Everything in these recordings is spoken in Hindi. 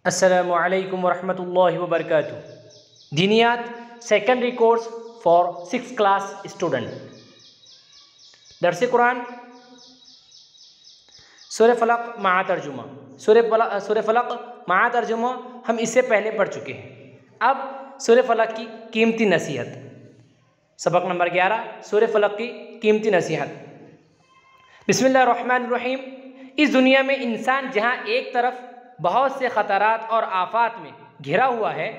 अस्सलामु अलैकुम वरहमतुल्लाहि वबरकातुहू। दीनियात secondary course for 6th class student. दर्स कुरान सूरह फलक मा तर्जुमा। सूरह फलक मा तर्जुमा हम इससे पहले पढ़ चुके हैं। अब सूरह फलक की कीमती नसीहत, सबक नंबर 11, सूरह फलक की कीमती नसीहत। बिस्मिल्लाहिर्रहमानिर्रहीम। इस दुनिया में इंसान जहाँ एक तरफ बहुत से ख़तरात और आफात में घिरा हुआ है,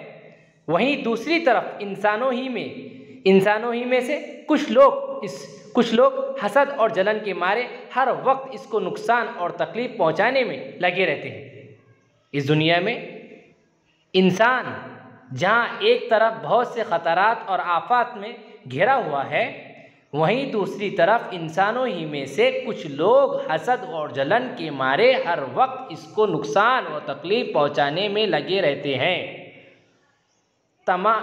वहीं दूसरी तरफ इंसानों ही में से कुछ लोग हसद और जलन के मारे हर वक्त इसको नुकसान और तकलीफ़ पहुंचाने में लगे रहते हैं। इस दुनिया में इंसान जहां एक तरफ बहुत से ख़तरात और आफात में घिरा हुआ है, वहीं दूसरी तरफ इंसानों ही में से कुछ लोग हसद और जलन के मारे हर वक्त इसको नुकसान और तकलीफ़ पहुंचाने में लगे रहते हैं।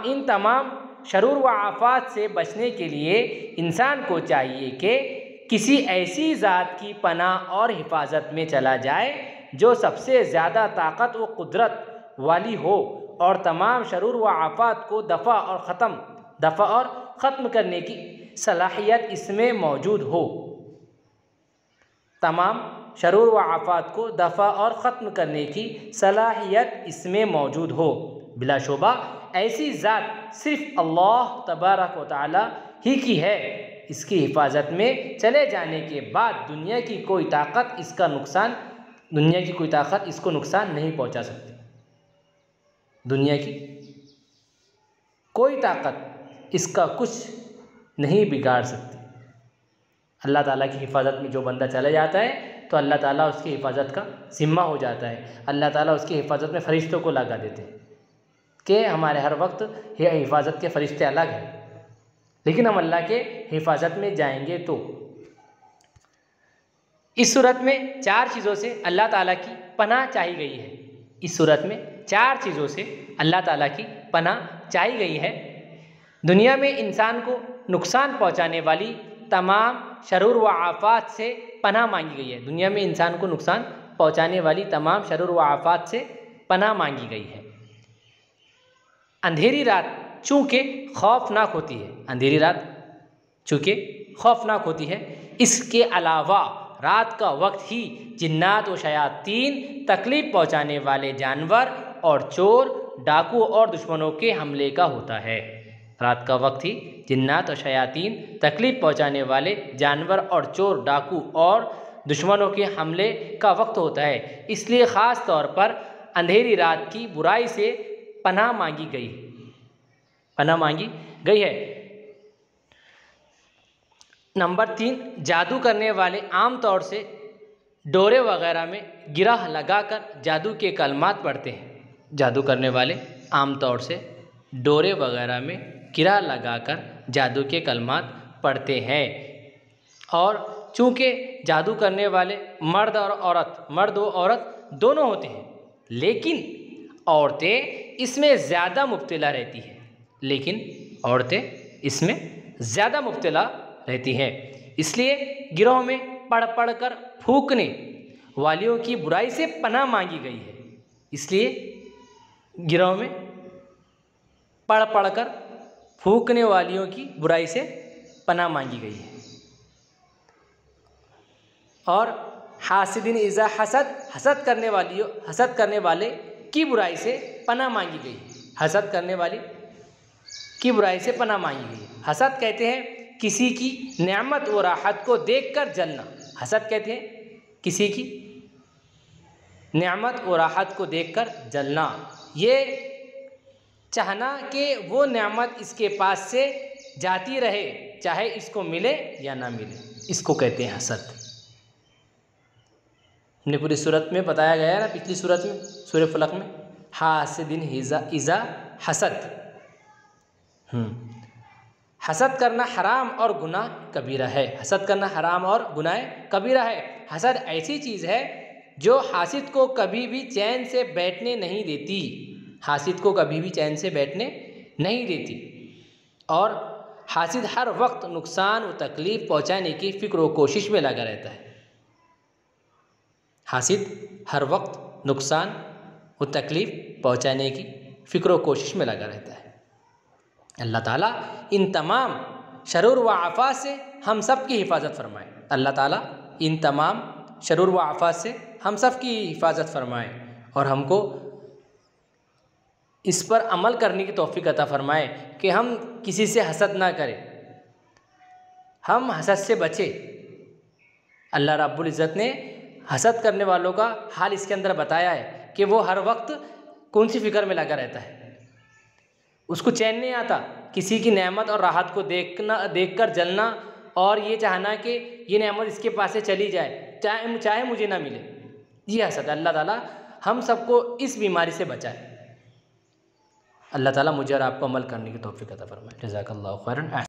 इन तमाम शरूर व आफात से बचने के लिए इंसान को चाहिए कि किसी ऐसी ज़ात की पनाह और हिफाजत में चला जाए जो सबसे ज़्यादा ताकत व कुदरत वाली हो और तमाम शरूर व आफात को दफ़ा और ख़त्म करने की सलाहियत इसमें मौजूद हो। तमाम शरूर व आफात को दफ़ा और ख़त्म करने की सलाहियत इसमें मौजूद हो। बिलाशुबा ऐसी ज़ात सिर्फ़ अल्लाह तबारक व तआला ही की है। इसकी हिफाजत में चले जाने के बाद दुनिया की कोई ताकत इसको नुकसान नहीं पहुंचा सकती। दुनिया की कोई ताकत इसका कुछ नहीं बिगाड़ सकती। अल्लाह ताला की हिफाजत में जो बंदा चला जाता है तो अल्लाह ताला उसकी हिफाजत का ज़िम्मा हो जाता है। अल्लाह ताला उसकी हिफाजत में फ़रिश्तों को लगा देते हैं कि हमारे हर वक्त ये हिफाजत के फ़रिश्ते अलग हैं, लेकिन हम अल्लाह के हिफाजत में जाएंगे तो। इस सूरत में 4 चीज़ों से अल्लाह ताला की पनाह चाही गई है। इस सूरत में 4 चीज़ों से अल्लाह ताला की पनाह चाही गई है। दुनिया में इंसान को नुकसान पहुंचाने वाली तमाम शरूर व आफात से पनाह मांगी गई है। दुनिया में इंसान को नुकसान पहुंचाने वाली तमाम शरूर व आफात से पनाह मांगी गई है। अंधेरी रात चूँकि खौफनाक होती है, इसके अलावा रात का वक्त ही जिन्नात व शयातीन, तकलीफ़ पहुंचाने वाले जानवर और चोर, डाकू और दुश्मनों के हमले का होता है। रात का वक्त ही जिन्नात और शयातीन, तकलीफ़ पहुंचाने वाले जानवर और चोर, डाकू और दुश्मनों के हमले का वक्त होता है। इसलिए ख़ास तौर पर अंधेरी रात की बुराई से पनाह मांगी गई है। नंबर 3, जादू करने वाले आम तौर से डोरे वगैरह में गिरह लगाकर जादू के कलमात पढ़ते हैं। जादू करने वाले आम तौर से डोरे वगैरह में गिरह लगाकर जादू के कलमात पढ़ते हैं। और चूँकि जादू करने वाले मर्द व औरत दोनों होते हैं, लेकिन औरतें इसमें ज़्यादा मुब्तला रहती हैं। इसलिए गिरोह में पढ़ कर फूंकने वालियों की बुराई से पनाह मांगी गई है। इसलिए गिरोह में पढ़ कर फूंकने वालियों की बुराई से पनाह मांगी गई है। और हासिदिन इज़ा हसद करने वाले की बुराई से पनाह मांगी गई है। हसद करने वाली की बुराई से पनाह मांगी गई है। हसद कहते हैं किसी की नेमत व राहत को देखकर जलना। हसद कहते हैं किसी की नेमत व राहत को देखकर जलना, ये चाहना कि वो नेमत इसके पास से जाती रहे, चाहे इसको मिले या ना मिले, इसको कहते हैं हसद। हमने पूरी सूरत में बताया गया है ना, पिछली सूरत में सूरह फलक में, हासिदिन इज़ा हसद। हसद करना हराम और गुनाह कबीरा है। हसद करना हराम और गुनाह कबीरा है। हसद ऐसी चीज़ है जो हासिद को कभी भी चैन से बैठने नहीं देती। और हासिद हर वक्त नुकसान व तकलीफ़ पहुँचाने की फ़िक्र व कोशिश में लगा रहता है। हासिद हर वक्त नुकसान वो तकलीफ़ पहुँचाने की फ़िक्र व कोशिश में लगा रहता है। अल्लाह ताला इन तमाम शरूर व आफ़ात से हम सब की हिफाजत फरमाए। अल्लाह ताला इन तमाम शरूर व आफ़ात से हम सब की हिफाजत फरमाए और हमको इस पर अमल करने की तौफ़ीक़ अता फ़रमाए कि हम किसी से हसद ना करें, हम हसद से बचें। अल्लाह रब्बुल इज़्ज़त ने हसद करने वालों का हाल इसके अंदर बताया है कि वो हर वक्त कौन सी फ़िक्र में लगा रहता है, उसको चैन नहीं आता किसी की नेमत और राहत को देखकर जलना और ये चाहना कि ये नेमत इसके पास से चली जाए, चाहे मुझे ना मिले। ये हसद, अल्लाह ताला हम सबको इस बीमारी से बचाए। अल्लाह ताला मुझे और आपको अमल करने की तौफ़ीक़ अता फ़रमाए। जज़ाकल्लाहु खैरन।